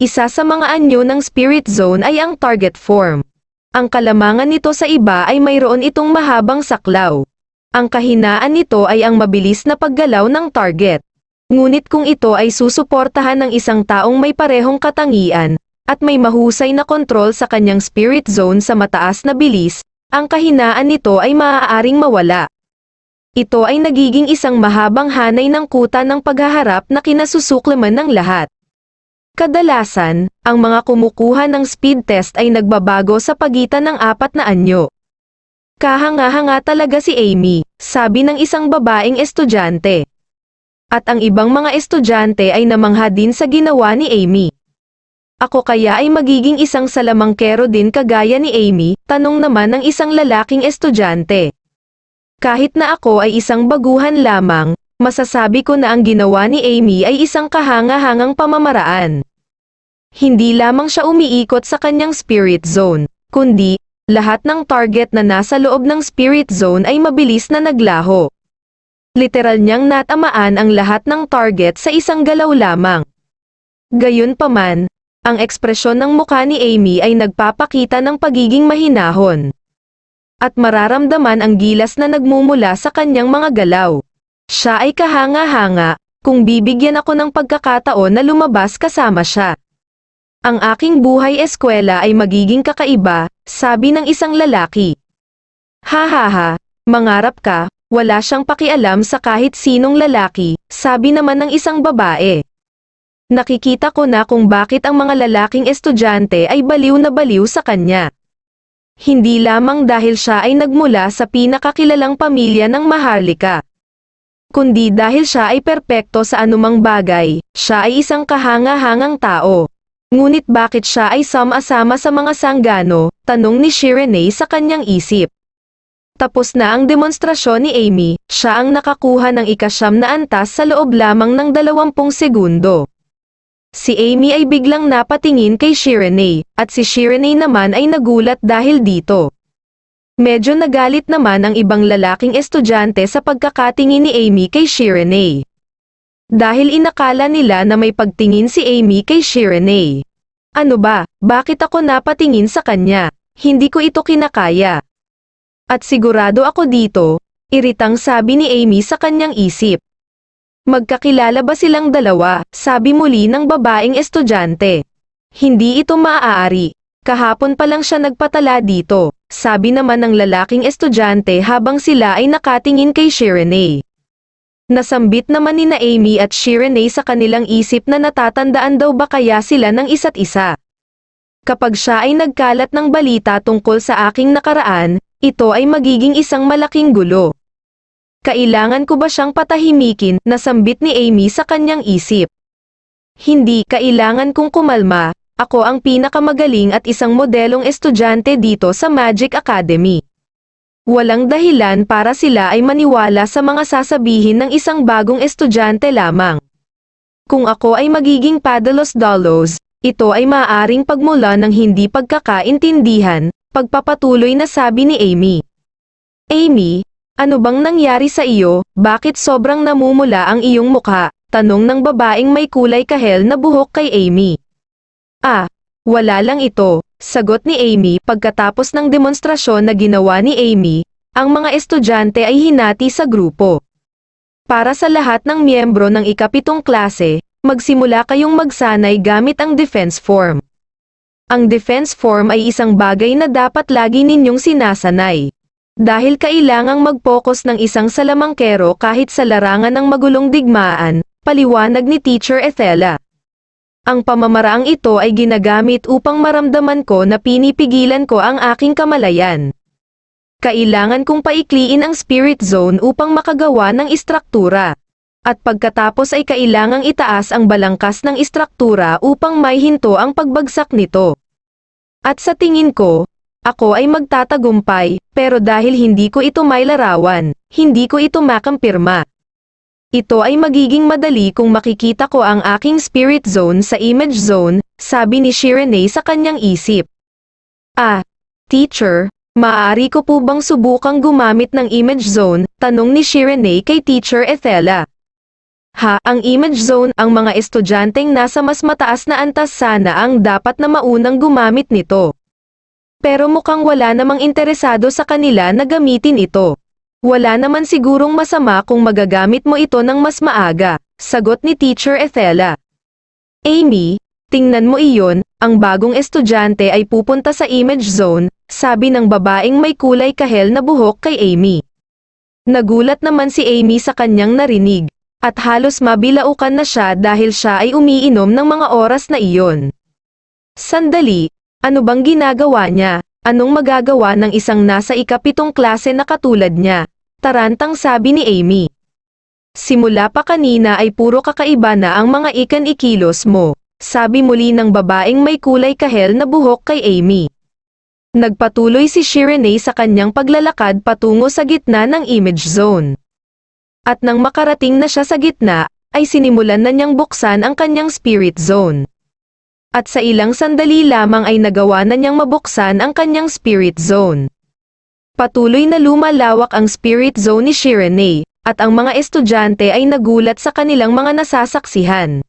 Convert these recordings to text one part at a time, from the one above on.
Isa sa mga anyo ng spirit zone ay ang target form. Ang kalamangan nito sa iba ay mayroon itong mahabang saklaw. Ang kahinaan nito ay ang mabilis na paggalaw ng target. Ngunit kung ito ay susuportahan ng isang taong may parehong katangian, at may mahusay na kontrol sa kanyang spirit zone sa mataas na bilis, ang kahinaan nito ay maaaring mawala. Ito ay nagiging isang mahabang hanay ng kuta ng paghaharap na kinasusuklaman ng lahat. Kadalasan, ang mga kumukuha ng speed test ay nagbabago sa pagitan ng 4 na anyo. Kahanga-hanga talaga si Amy, sabi ng isang babaeng estudyante. At ang ibang mga estudyante ay namangha din sa ginawa ni Amy. Ako kaya ay magiging isang salamangkero din kagaya ni Amy, tanong naman ng isang lalaking estudyante. Kahit na ako ay isang baguhan lamang, masasabi ko na ang ginawa ni Amy ay isang kahanga-hangang pamamaraan. Hindi lamang siya umiikot sa kanyang spirit zone, kundi, lahat ng target na nasa loob ng spirit zone ay mabilis na naglaho. Literal niyang natamaan ang lahat ng target sa isang galaw lamang. Gayunpaman, ang ekspresyon ng mukha ni Amy ay nagpapakita ng pagiging mahinahon. At mararamdaman ang gilas na nagmumula sa kanyang mga galaw. Siya ay kahanga-hanga, kung bibigyan ako ng pagkakataon na lumabas kasama siya. Ang aking buhay eskwela ay magiging kakaiba, sabi ng isang lalaki. Hahaha, mangarap ka, wala siyang pakialam sa kahit sinong lalaki, sabi naman ng isang babae. Nakikita ko na kung bakit ang mga lalaking estudyante ay baliw na baliw sa kanya. Hindi lamang dahil siya ay nagmula sa pinakakilalang pamilya ng Maharlika, kundi dahil siya ay perpekto sa anumang bagay, siya ay isang kahanga-hangang tao. Ngunit bakit siya ay sama-sama sa mga sanggano, tanong ni Shirene sa kanyang isip. Tapos na ang demonstrasyon ni Amy, siya ang nakakuha ng 9 na antas sa loob lamang ng 20 segundo. Si Amy ay biglang napatingin kay Shirene, at si Shirene naman ay nagulat dahil dito. Medyo nagalit naman ang ibang lalaking estudyante sa pagkakatingin ni Amy kay Shirene. Dahil inakala nila na may pagtingin si Amy kay Shirene. Ano ba, bakit ako napatingin sa kanya? Hindi ko ito kinakaya. At sigurado ako dito, iritang sabi ni Amy sa kanyang isip. Magkakilala ba silang dalawa, sabi muli ng babaeng estudyante. Hindi ito maaari. Kahapon pa lang siya nagpatala dito, sabi naman ng lalaking estudyante habang sila ay nakatingin kay Shirene. Nasambit naman ni Amy at Shirene sa kanilang isip na natatandaan daw ba kaya sila ng isa't isa. Kapag siya ay nagkalat ng balita tungkol sa aking nakaraan, ito ay magiging isang malaking gulo. Kailangan ko ba siyang patahimikin, nasambit ni Amy sa kanyang isip. Hindi, kailangan kong kumalma, ako ang pinakamagaling at isang modelong estudyante dito sa Magic Academy. Walang dahilan para sila ay maniwala sa mga sasabihin ng isang bagong estudyante lamang. Kung ako ay magiging padalos-dalos, ito ay maaaring pagmula ng hindi pagkakaintindihan, pagpapatuloy na sabi ni Amy. Amy, ano bang nangyari sa iyo, bakit sobrang namumula ang iyong mukha? Tanong ng babaeng may kulay kahel na buhok kay Amy. Ah, wala lang ito, sagot ni Amy pagkatapos ng demonstrasyon na ginawa ni Amy, ang mga estudyante ay hinati sa grupo. Para sa lahat ng miyembro ng ika-7 klase, magsimula kayong magsanay gamit ang defense form. Ang defense form ay isang bagay na dapat lagi ninyong sinasanay. Dahil kailangang mag-focus ng isang salamangkero kahit sa larangan ng magulong digmaan, paliwanag ni Teacher Ethela. Ang pamamaraang ito ay ginagamit upang maramdaman ko na pinipigilan ko ang aking kamalayan. Kailangan kong paikliin ang spirit zone upang makagawa ng istruktura. At pagkatapos ay kailangang itaas ang balangkas ng istruktura upang maihinto ang pagbagsak nito. At sa tingin ko, ako ay magtatagumpay, pero dahil hindi ko ito mailarawan, hindi ko ito makampirma. Ito ay magiging madali kung makikita ko ang aking spirit zone sa image zone, sabi ni Shirene sa kanyang isip. Ah, teacher, maaari ko po bang subukang gumamit ng image zone? Tanong ni Shirene kay Teacher Ethela. Ang image zone, ang mga estudyanteng nasa mas mataas na antas sana ang dapat na maunang gumamit nito. Pero mukhang wala namang interesado sa kanila na gamitin ito. Wala naman sigurong masama kung magagamit mo ito ng mas maaga, sagot ni Teacher Ethela. Amy, tingnan mo iyon, ang bagong estudyante ay pupunta sa image zone, sabi ng babaeng may kulay kahel na buhok kay Amy. Nagulat naman si Amy sa kanyang narinig, at halos mabilaukan na siya dahil siya ay umiinom ng mga oras na iyon. Sandali, ano bang ginagawa niya? Anong magagawa ng isang nasa ikapitong klase na katulad niya? Tarantang sabi ni Amy. Simula pa kanina ay puro kakaiba na ang mga ikan-ikilos mo, sabi muli ng babaeng may kulay kahel na buhok kay Amy. Nagpatuloy si Shireenay sa kanyang paglalakad patungo sa gitna ng image zone. At nang makarating na siya sa gitna, ay sinimulan na niyang buksan ang kanyang spirit zone. At sa ilang sandali lamang ay nagawa na niyang mabuksan ang kanyang spirit zone. Patuloy na lumalawak ang spirit zone ni Shireenay, at ang mga estudyante ay nagulat sa kanilang mga nasasaksihan.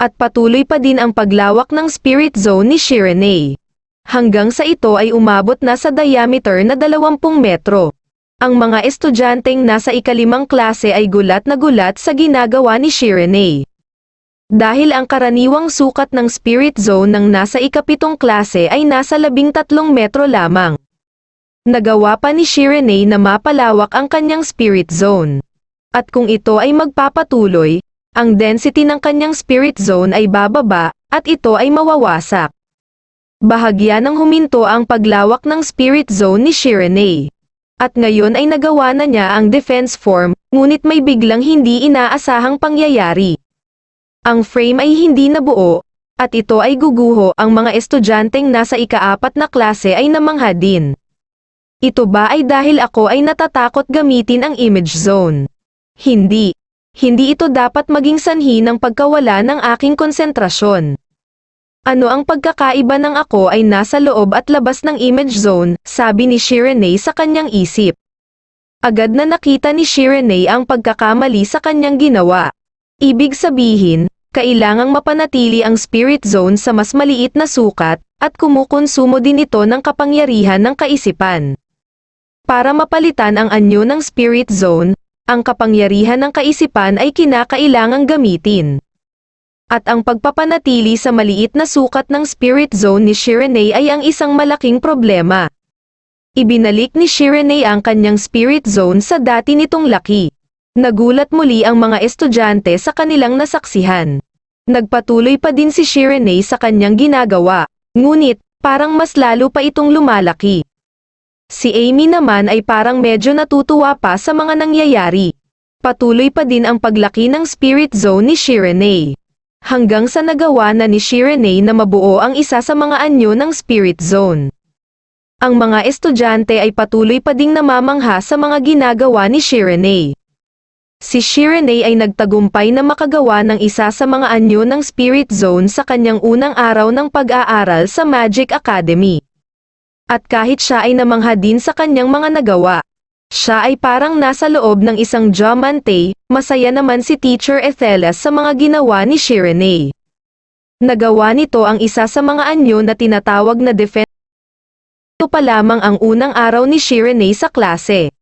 At patuloy pa din ang paglawak ng spirit zone ni Shireenay. Hanggang sa ito ay umabot na sa diameter na 20 metro. Ang mga estudyanteng nasa ikalimang klase ay gulat na gulat sa ginagawa ni Shireenay. Dahil ang karaniwang sukat ng spirit zone ng nasa ikapitong klase ay nasa 13 metro lamang. Nagawa pa ni Shireenay na mapalawak ang kanyang spirit zone. At kung ito ay magpapatuloy, ang density ng kanyang spirit zone ay bababa, at ito ay mawawasak. Bahagya ng huminto ang paglawak ng spirit zone ni Shireenay. At ngayon ay nagawa na niya ang defense form, ngunit may biglang hindi inaasahang pangyayari. Ang frame ay hindi nabuo, at ito ay guguho. Ang mga estudyanteng nasa ika-4 na klase ay namangha din. Ito ba ay dahil ako ay natatakot gamitin ang image zone? Hindi. Hindi ito dapat maging sanhi ng pagkawala ng aking konsentrasyon. Ano ang pagkakaiba ng ako ay nasa loob at labas ng image zone, sabi ni Shireenay sa kanyang isip. Agad na nakita ni Shireenay ang pagkakamali sa kanyang ginawa. Ibig sabihin, kailangang mapanatili ang spirit zone sa mas maliit na sukat, at kumukonsumo din ito ng kapangyarihan ng kaisipan. Para mapalitan ang anyo ng spirit zone, ang kapangyarihan ng kaisipan ay kinakailangang gamitin. At ang pagpapanatili sa maliit na sukat ng spirit zone ni Shireenay ay ang isang malaking problema. Ibinalik ni Shireenay ang kanyang spirit zone sa dati nitong laki. Nagulat muli ang mga estudyante sa kanilang nasaksihan. Nagpatuloy pa din si Shireenay sa kanyang ginagawa, ngunit, parang mas lalo pa itong lumalaki. Si Amy naman ay parang medyo natutuwa pa sa mga nangyayari. Patuloy pa din ang paglaki ng spirit zone ni Shireenay. Hanggang sa nagawa na ni Shireenay na mabuo ang isa sa mga anyo ng spirit zone. Ang mga estudyante ay patuloy pa ding namamangha sa mga ginagawa ni Shireenay. Si Shireenay ay nagtagumpay na makagawa ng isa sa mga anyo ng spirit zone sa kanyang unang araw ng pag-aaral sa Magic Academy. At kahit siya ay namangha din sa kanyang mga nagawa, siya ay parang nasa loob ng isang diamante. Masaya naman si Teacher Ethela sa mga ginawa ni Shireenay. Nagawa nito ang isa sa mga anyo na tinatawag na defense. Ito pa lamang ang unang araw ni Shireenay sa klase.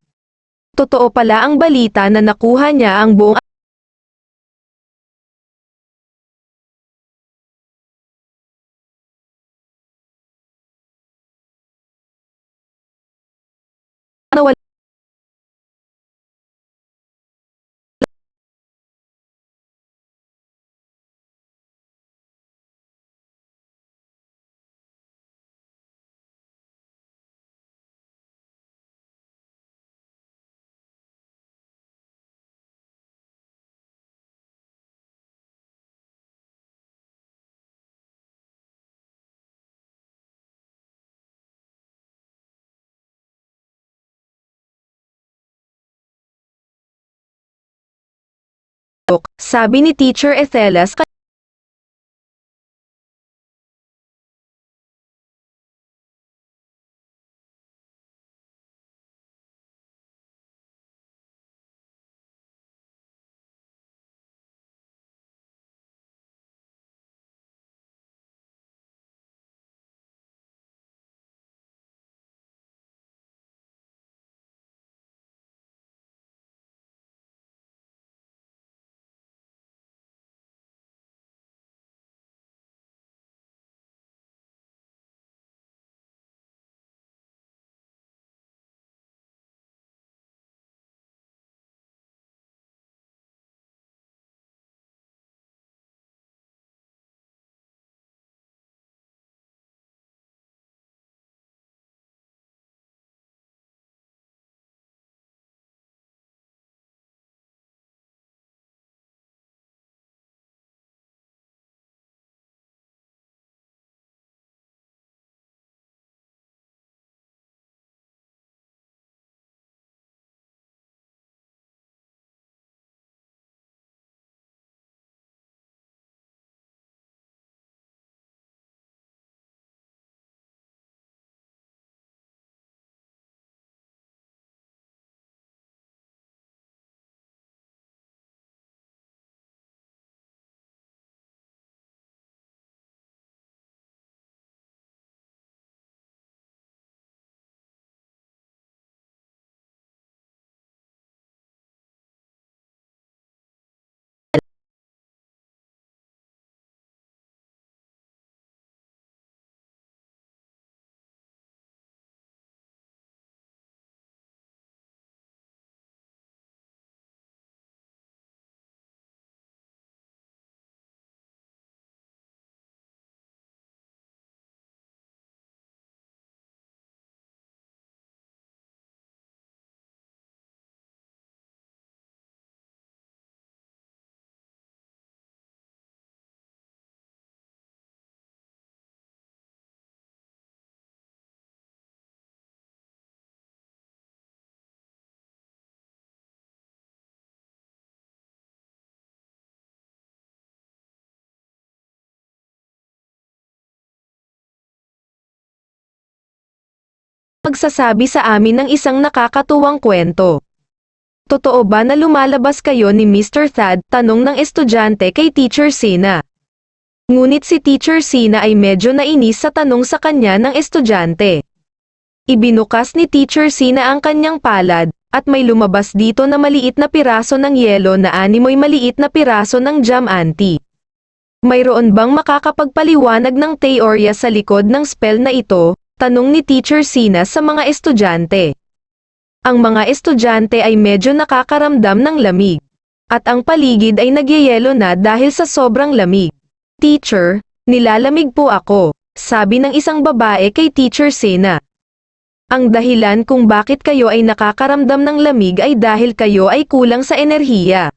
Totoo pala ang balita na nakuha niya ang buong nawala sabi ni Teacher Ethela sa magsasabi sa amin ng isang nakakatuwang kwento. Totoo ba na lumalabas kayo ni Mr. Thad? Tanong ng estudyante kay Teacher Sina. Ngunit si Teacher Sina ay medyo nainis sa tanong sa kanya ng estudyante. Ibinukas ni Teacher Sina ang kanyang palad, at may lumabas dito na maliit na piraso ng yelo na animoy maliit na piraso ng jam anti. Mayroon bang makakapagpaliwanag ng teorya sa likod ng spell na ito? Tanong ni Teacher Sina sa mga estudyante. Ang mga estudyante ay medyo nakakaramdam ng lamig. At ang paligid ay nagyayelo na dahil sa sobrang lamig. Teacher, nilalamig po ako, sabi ng isang babae kay Teacher Sina. Ang dahilan kung bakit kayo ay nakakaramdam ng lamig ay dahil kayo ay kulang sa enerhiya.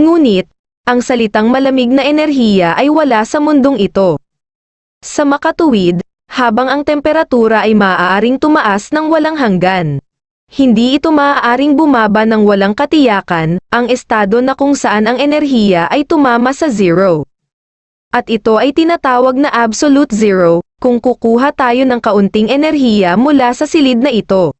Ngunit, ang salitang malamig na enerhiya ay wala sa mundong ito. Sa makatuwid, habang ang temperatura ay maaaring tumaas ng walang hanggan. Hindi ito maaaring bumaba ng walang katiyakan, ang estado na kung saan ang enerhiya ay tumama sa zero. At ito ay tinatawag na absolute zero, kung kukuha tayo ng kaunting enerhiya mula sa silid na ito.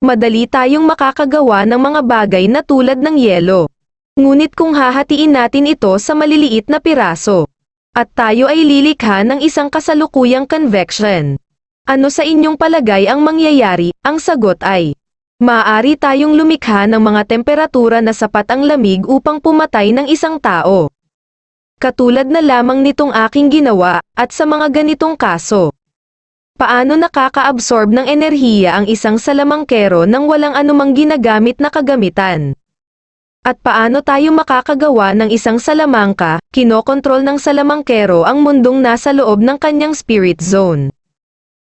Madali tayong makakagawa ng mga bagay na tulad ng yelo. Ngunit kung hahatiin natin ito sa maliliit na piraso, at tayo ay lilikha ng isang kasalukuyang convection. Ano sa inyong palagay ang mangyayari? Ang sagot ay, maaari tayong lumikha ng mga temperatura na sapat ang lamig upang pumatay ng isang tao. Katulad na lamang nitong aking ginawa, at sa mga ganitong kaso. Paano nakaka-absorb ng enerhiya ang isang salamangkero nang walang anumang ginagamit na kagamitan? At paano tayo makakagawa ng isang salamangka? Kinokontrol ng salamangkero ang mundong nasa loob ng kanyang spirit zone.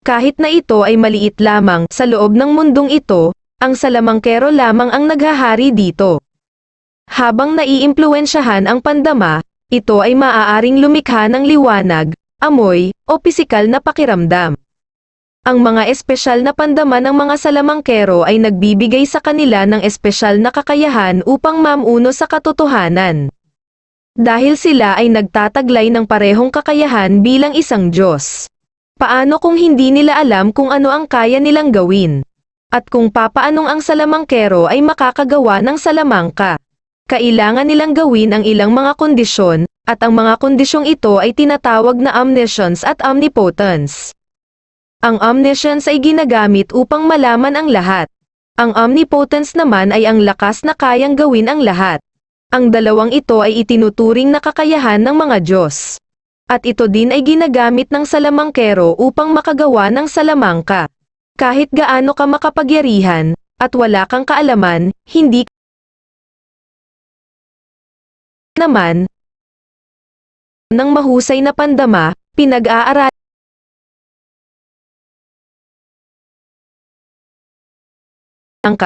Kahit na ito ay maliit lamang, sa loob ng mundong ito, ang salamangkero lamang ang naghahari dito. Habang naiimpluwensyahan ang pandama, ito ay maaaring lumikha ng liwanag, amoy, o pisikal na pakiramdam. Ang mga espesyal na pandama ng mga salamangkero ay nagbibigay sa kanila ng espesyal na kakayahan upang mamuno sa katotohanan. Dahil sila ay nagtataglay ng parehong kakayahan bilang isang Diyos. Paano kung hindi nila alam kung ano ang kaya nilang gawin? At kung papaanong ang salamangkero ay makakagawa ng salamangka? Kailangan nilang gawin ang ilang mga kondisyon, at ang mga kondisyong ito ay tinatawag na omniscience at omnipotence. Ang omniscience ay ginagamit upang malaman ang lahat. Ang omnipotence naman ay ang lakas na kayang gawin ang lahat. Ang dalawang ito ay itinuturing na kakayahan ng mga Diyos. At ito din ay ginagamit ng salamangkero upang makagawa ng salamangka. Kahit gaano ka makapagyarihan, at wala kang kaalaman, hindi naman ng mahusay na pandama, pinag-aaralan ang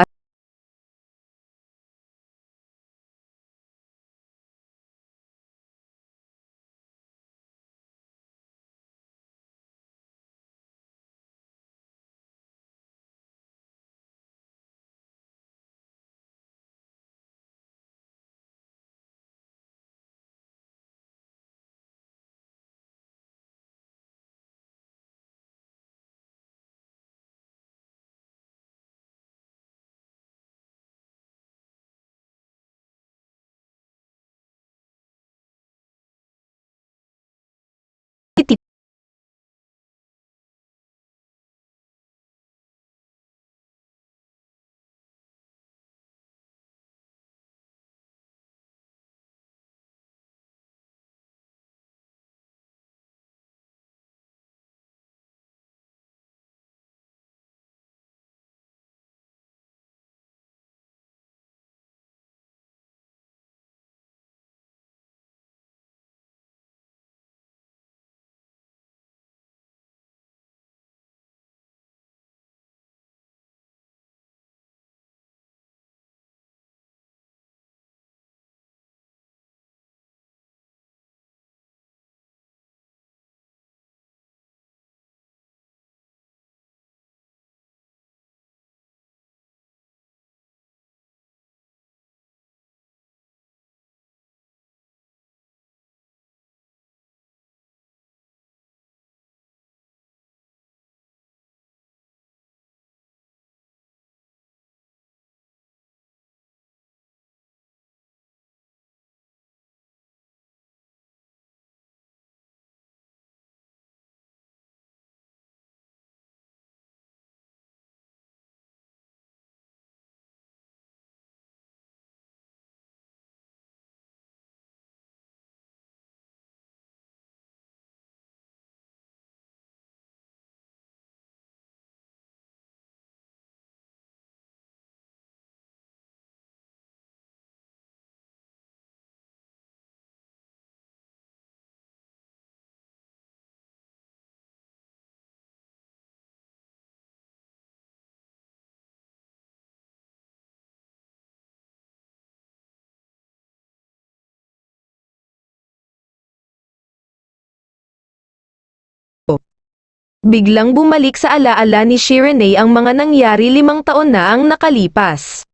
Biglang bumalik sa alaala ni Shirley ang mga nangyari 5 taon na ang nakalipas.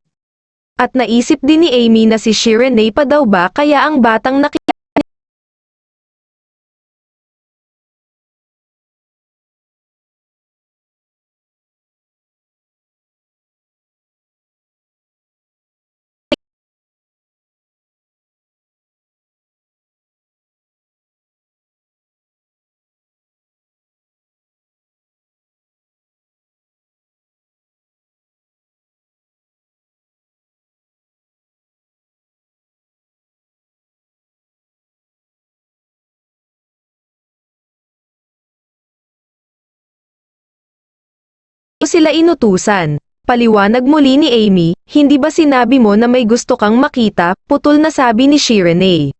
At naisip din ni Amy na si Shirley pa daw ba kaya ang batang sila inutusan. Paliwanag muli ni Amy, hindi ba sinabi mo na may gusto kang makita, putol na sabi ni Shirley.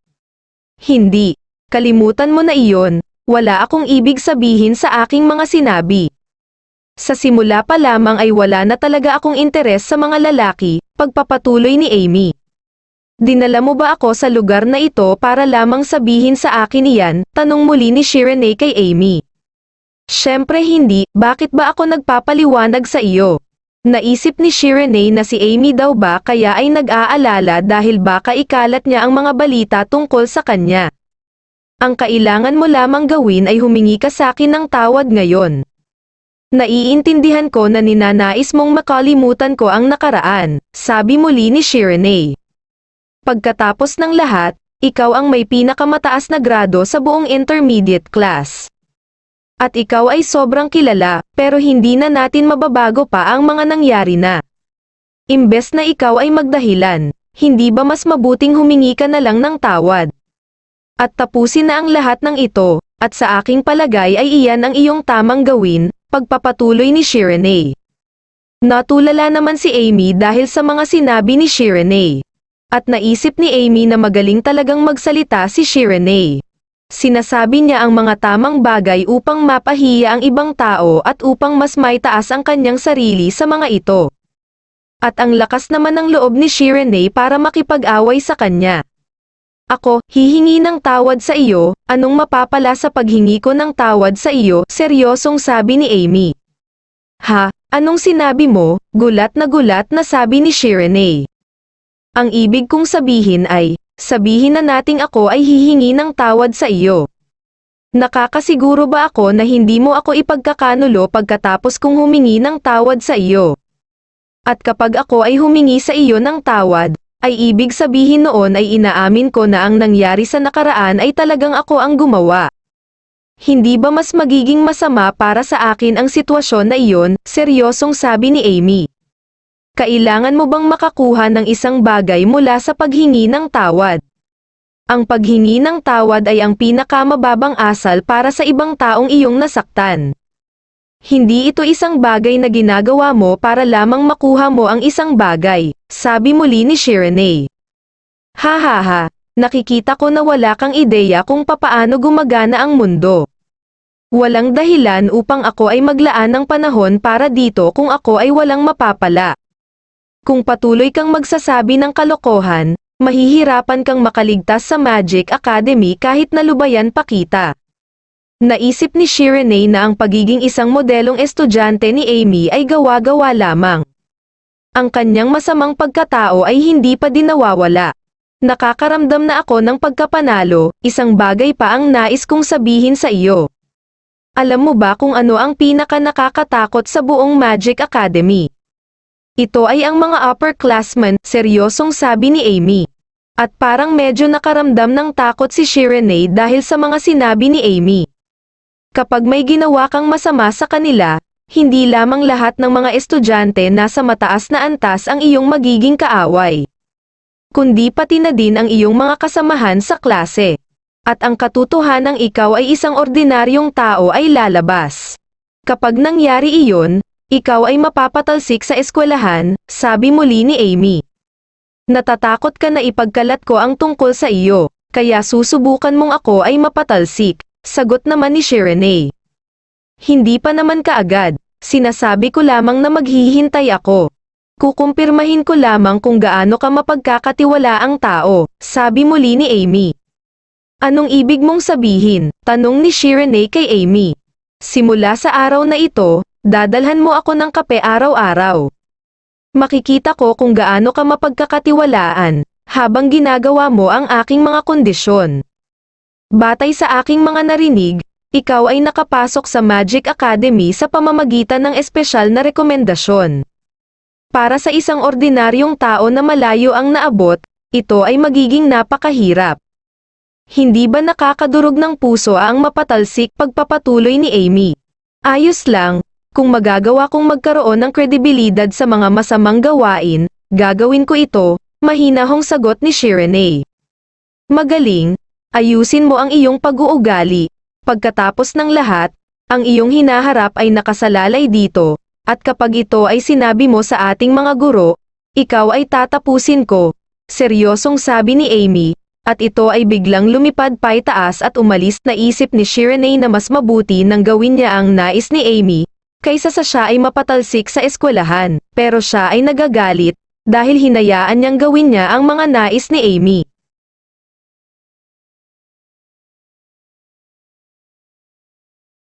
Hindi. Kalimutan mo na iyon, wala akong ibig sabihin sa aking mga sinabi. Sa simula pa lamang ay wala na talaga akong interes sa mga lalaki, pagpapatuloy ni Amy. Dinala mo ba ako sa lugar na ito para lamang sabihin sa akin iyan, tanong muli ni Shirley kay Amy. Siyempre hindi, bakit ba ako nagpapaliwanag sa iyo? Naisip ni Shirley na si Amy daw ba kaya ay nag-aalala dahil baka ikalat niya ang mga balita tungkol sa kanya. Ang kailangan mo lamang gawin ay humingi ka sa akin ng tawad ngayon. Naiintindihan ko na ninanais mong makalimutan ko ang nakaraan, sabi muli ni Shirley. Pagkatapos ng lahat, ikaw ang may pinakamataas na grado sa buong intermediate class. At ikaw ay sobrang kilala, pero hindi na natin mababago pa ang mga nangyari na. Imbes na ikaw ay magdahilan, hindi ba mas mabuting humingi ka na lang ng tawad? At tapusin na ang lahat ng ito, at sa aking palagay ay iyan ang iyong tamang gawin, pagpapatuloy ni Shirley. Natulala naman si Amy dahil sa mga sinabi ni Shirley. At naisip ni Amy na magaling talagang magsalita si Shirley. Sinasabi niya ang mga tamang bagay upang mapahiya ang ibang tao at upang mas maitaas ang kanyang sarili sa mga ito. At ang lakas naman ng loob ni Shirley para makipag-away sa kanya. Ako, hihingi ng tawad sa iyo, anong mapapala sa paghingi ko ng tawad sa iyo, seryosong sabi ni Amy. Ha, anong sinabi mo? Gulat na sabi ni Shirley. Ang ibig kong sabihin ay, sabihin na nating ako ay hihingi ng tawad sa iyo. Nakakasiguro ba ako na hindi mo ako ipagkakanulo pagkatapos kong humingi ng tawad sa iyo? At kapag ako ay humingi sa iyo ng tawad, ay ibig sabihin noon ay inaamin ko na ang nangyari sa nakaraan ay talagang ako ang gumawa. Hindi ba mas magiging masama para sa akin ang sitwasyon na iyon, seryosong sabi ni Amy. Kailangan mo bang makakuha ng isang bagay mula sa paghingi ng tawad? Ang paghingi ng tawad ay ang pinakamababang asal para sa ibang taong iyong nasaktan. Hindi ito isang bagay na ginagawa mo para lamang makuha mo ang isang bagay, sabi muli ni Shirley. Ha, nakikita ko na wala kang ideya kung papaano gumagana ang mundo. Walang dahilan upang ako ay maglaan ng panahon para dito kung ako ay walang mapapala. Kung patuloy kang magsasabi ng kalokohan, mahihirapan kang makaligtas sa Magic Academy kahit nalubayan pa kita. Naisip ni Shirley na ang pagiging isang modelong estudyante ni Amy ay gawa-gawa lamang. Ang kanyang masamang pagkatao ay hindi pa din nawawala. Nakakaramdam na ako ng pagkapanalo, isang bagay pa ang nais kong sabihin sa iyo. Alam mo ba kung ano ang pinaka nakakatakot sa buong Magic Academy? Ito ay ang mga upperclassmen, seryosong sabi ni Amy. At parang medyo nakaramdam ng takot si Shirley dahil sa mga sinabi ni Amy. Kapag may ginawa kang masama sa kanila, hindi lamang lahat ng mga estudyante nasa mataas na antas ang iyong magiging kaaway. Kundi pati na din ang iyong mga kasamahan sa klase. At ang katotohanang ikaw ay isang ordinaryong tao ay lalabas. Kapag nangyari iyon, ikaw ay mapapatalsik sa eskwelahan, sabi muli ni Amy. Natatakot ka na ipagkalat ko ang tungkol sa iyo, kaya susubukan mong ako ay mapatalsik, sagot naman ni Shirley. Hindi pa naman kaagad, sinasabi ko lamang na maghihintay ako. Kukumpirmahin ko lamang kung gaano ka mapagkakatiwalaang tao, sabi muli ni Amy. Anong ibig mong sabihin? Tanong ni Shirley kay Amy. Simula sa araw na ito, dadalhan mo ako ng kape araw-araw. Makikita ko kung gaano ka mapagkakatiwalaan, habang ginagawa mo ang aking mga kondisyon. Batay sa aking mga narinig, ikaw ay nakapasok sa Magic Academy sa pamamagitan ng espesyal na rekomendasyon. Para sa isang ordinaryong tao na malayo ang naabot, ito ay magiging napakahirap. Hindi ba nakakadurog ng puso ang mapatalsik pagpapatuloy ni Amy? Ayos lang, kung magagawa kong magkaroon ng kredibilidad sa mga masamang gawain, gagawin ko ito, mahinahong sagot ni Shireenay. Magaling, ayusin mo ang iyong pag-uugali. Pagkatapos ng lahat, ang iyong hinaharap ay nakasalalay dito, at kapag ito ay sinabi mo sa ating mga guro, ikaw ay tatapusin ko. Seryosong sabi ni Amy, at ito ay biglang lumipad paitaas at umalis na isip ni Shireenay na mas mabuti nang gawin niya ang nais ni Amy, kaysa sa siya ay mapatalsik sa eskwelahan, pero siya ay nagagalit, dahil hinayaan niyang gawin niya ang mga nais ni Amy.